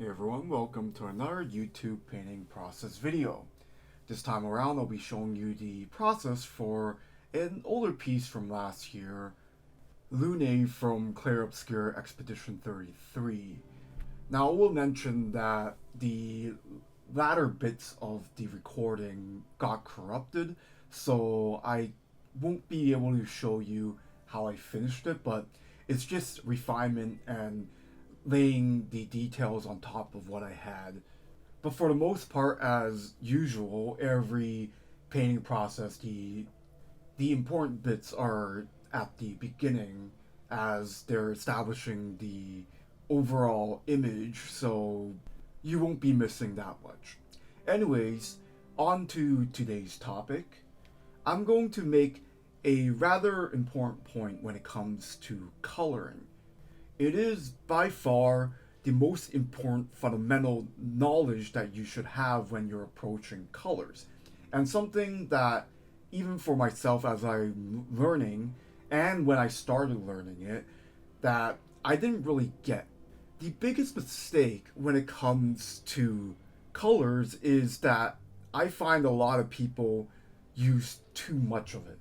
Hey everyone, welcome to another YouTube painting process video. This time around I'll be showing you the process for an older piece from last year, Lune from Clair Obscur Expedition 33. Now I will mention that the latter bits of the recording got corrupted, so I won't be able to show you how I finished it, but it's just refinement and laying the details on top of what I had. But for the most part, as usual, every painting process, the important bits are at the beginning as they're establishing the overall image, so you won't be missing that much. Anyways, on to today's topic. I'm going to make a rather important point when it comes to coloring. It is by far the most important fundamental knowledge that you should have when you're approaching colors. And something that, even for myself as I'm learning, and when I started learning it, that I didn't really get. The biggest mistake when it comes to colors is that I find a lot of people use too much of it.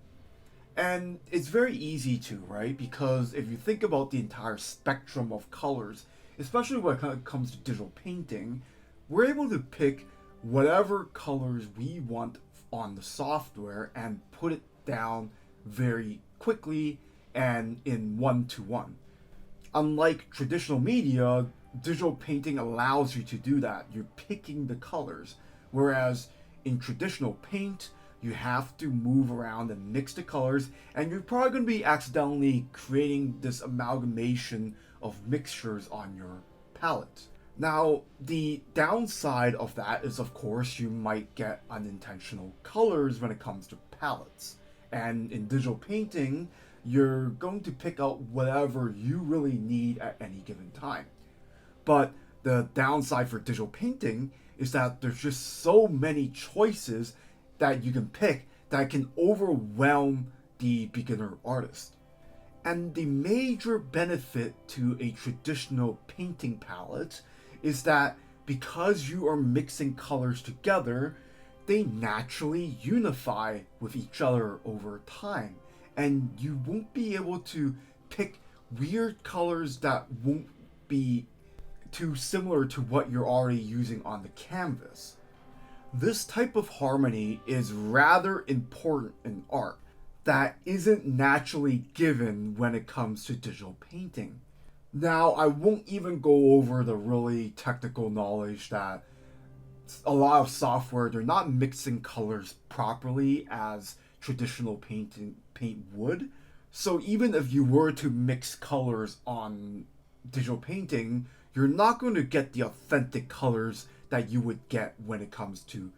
And it's very easy to, right? Because if you think about the entire spectrum of colors, especially when it comes to digital painting, we're able to pick whatever colors we want on the software and put it down very quickly and in one-to-one. Unlike traditional media, digital painting allows you to do that. You're picking the colors. Whereas in traditional paint, you have to move around and mix the colors, and you're probably going to be accidentally creating this amalgamation of mixtures on your palette. Now, the downside of that is, of course, you might get unintentional colors when it comes to palettes. And in digital painting, you're going to pick out whatever you really need at any given time. But the downside for digital painting is that there's just so many choices that you can pick that can overwhelm the beginner artist. And the major benefit to a traditional painting palette is that because you are mixing colors together, they naturally unify with each other over time. And you won't be able to pick weird colors that won't be too similar to what you're already using on the canvas. This type of harmony is rather important in art that isn't naturally given when it comes to digital painting. Now, I won't even go over the really technical knowledge that a lot of software, they're not mixing colors properly as traditional paint would. So even if you were to mix colors on digital painting, you're not going to get the authentic colors that you would get when it comes to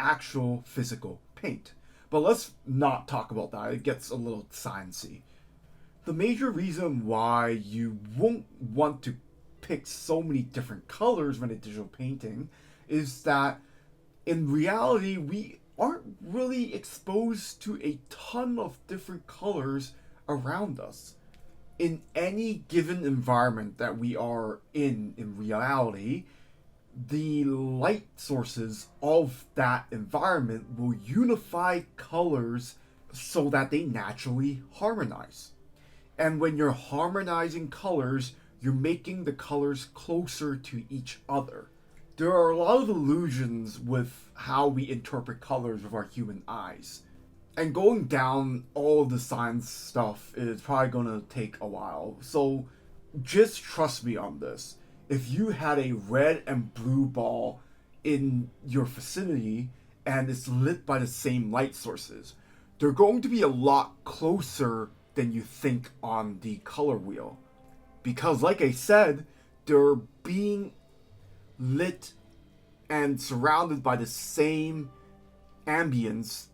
actual physical paint. But let's not talk about that. It gets a little sciencey. The major reason why you won't want to pick so many different colors when it's digital painting is that in reality we aren't really exposed to a ton of different colors around us. In any given environment that we are in reality, the light sources of that environment will unify colors so that they naturally harmonize. And when you're harmonizing colors, you're making the colors closer to each other. There are a lot of illusions with how we interpret colors with our human eyes. And going down all of the science stuff is probably going to take a while. So just trust me on this. If you had a red and blue ball in your vicinity and it's lit by the same light sources, they're going to be a lot closer than you think on the color wheel. Because like I said, they're being lit and surrounded by the same ambience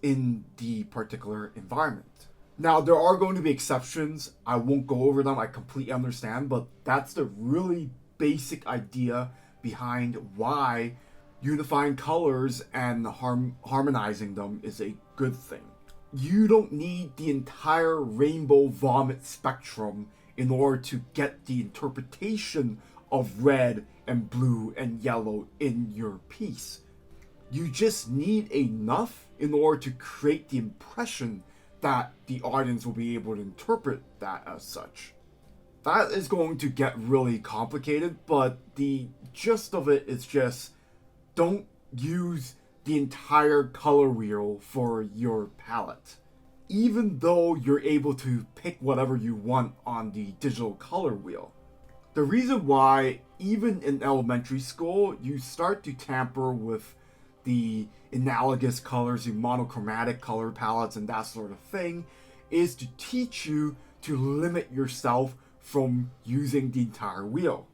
in the particular environment. Now, there are going to be exceptions. I won't go over them. I completely understand. But that's the really basic idea behind why unifying colors and harmonizing them is a good thing. You don't need the entire rainbow vomit spectrum in order to get the interpretation of red and blue and yellow in your piece. You just need enough in order to create the impression that the audience will be able to interpret that as such. That is going to get really complicated, but the gist of it is just don't use the entire color wheel for your palette. Even though you're able to pick whatever you want on the digital color wheel. The reason why, even in elementary school, you start to tamper with the analogous colors, the monochromatic color palettes, and that sort of thing, is to teach you to limit yourself from using the entire wheel.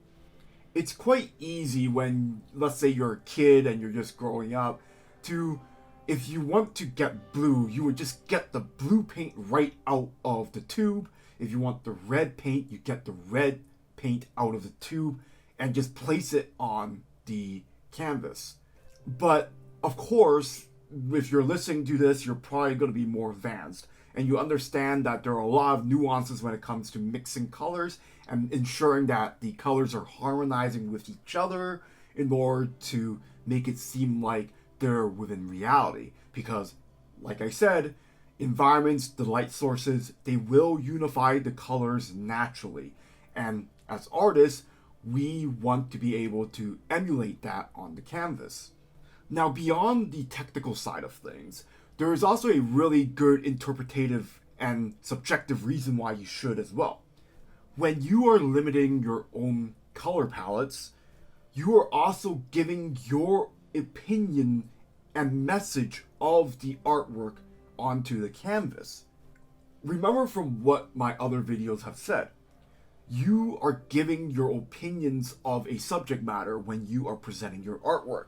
It's quite easy when, let's say you're a kid and you're just growing up, to, if you want to get blue, you would just get the blue paint right out of the tube. If you want the red paint, you get the red paint out of the tube and just place it on the canvas. But of course, if you're listening to this, you're probably going to be more advanced and you understand that there are a lot of nuances when it comes to mixing colors and ensuring that the colors are harmonizing with each other in order to make it seem like they're within reality. Because, like I said, environments, the light sources, they will unify the colors naturally. And as artists, we want to be able to emulate that on the canvas. Now, beyond the technical side of things, there is also a really good interpretative and subjective reason why you should as well. When you are limiting your own color palettes, you are also giving your opinion and message of the artwork onto the canvas. Remember from what my other videos have said, you are giving your opinions of a subject matter when you are presenting your artwork.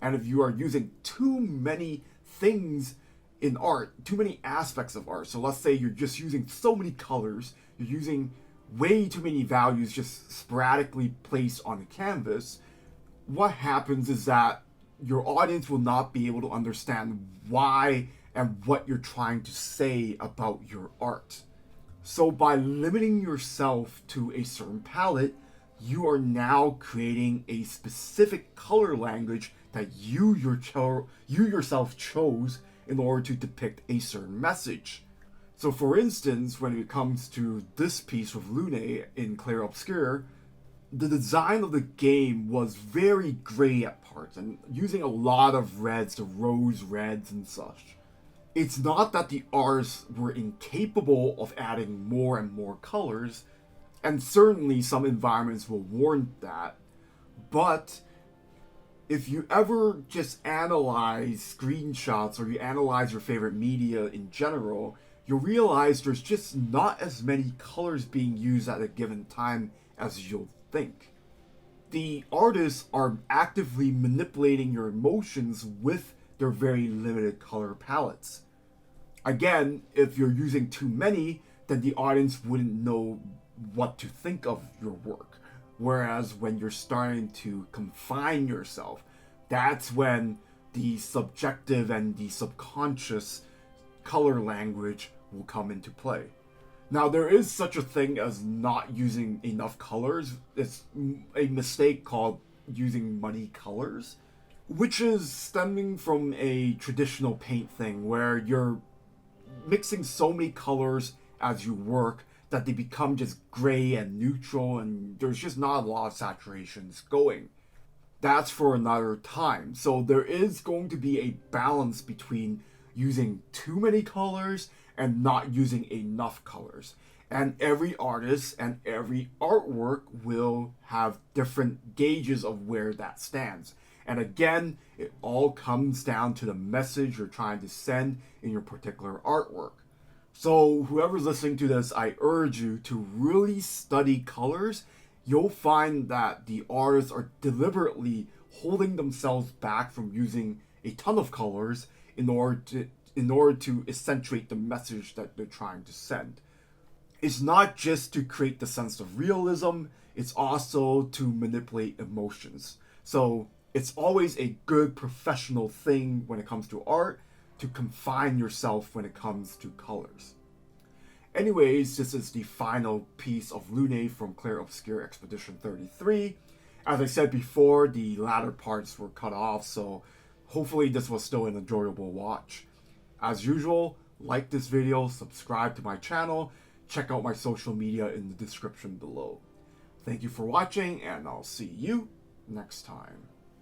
And if you are using too many things in art, too many aspects of art, so let's say you're just using so many colors, you're using way too many values just sporadically placed on a canvas, what happens is that your audience will not be able to understand why and what you're trying to say about your art. So by limiting yourself to a certain palette, you are now creating a specific color language that you yourself chose in order to depict a certain message. So for instance, when it comes to this piece with Lune in Clair Obscur, the design of the game was very gray at parts and using a lot of reds, the rose reds and such. It's not that the artists were incapable of adding more and more colors, and certainly some environments will warrant that, but if you ever just analyze screenshots or you analyze your favorite media in general, you'll realize there's just not as many colors being used at a given time as you'll think. The artists are actively manipulating your emotions with their very limited color palettes. Again, if you're using too many, then the audience wouldn't know what to think of your work. Whereas when you're starting to confine yourself, that's when the subjective and the subconscious color language will come into play. Now, there is such a thing as not using enough colors. It's a mistake called using muddy colors, which is stemming from a traditional paint thing where you're mixing so many colors as you work that they become just gray and neutral and there's just not a lot of saturations going. That's for another time. So there is going to be a balance between using too many colors and not using enough colors. And every artist and every artwork will have different gauges of where that stands. And again, it all comes down to the message you're trying to send in your particular artwork. So whoever's listening to this, I urge you to really study colors. You'll find that the artists are deliberately holding themselves back from using a ton of colors in order to accentuate the message that they're trying to send. It's not just to create the sense of realism, it's also to manipulate emotions. So it's always a good professional thing when it comes to art to confine yourself when it comes to colors. Anyways, this is the final piece of Lune from Clair Obscur Expedition 33. As I said before, the latter parts were cut off, so hopefully this was still an enjoyable watch. As usual, like this video, subscribe to my channel, check out my social media in the description below. Thank you for watching, and I'll see you next time.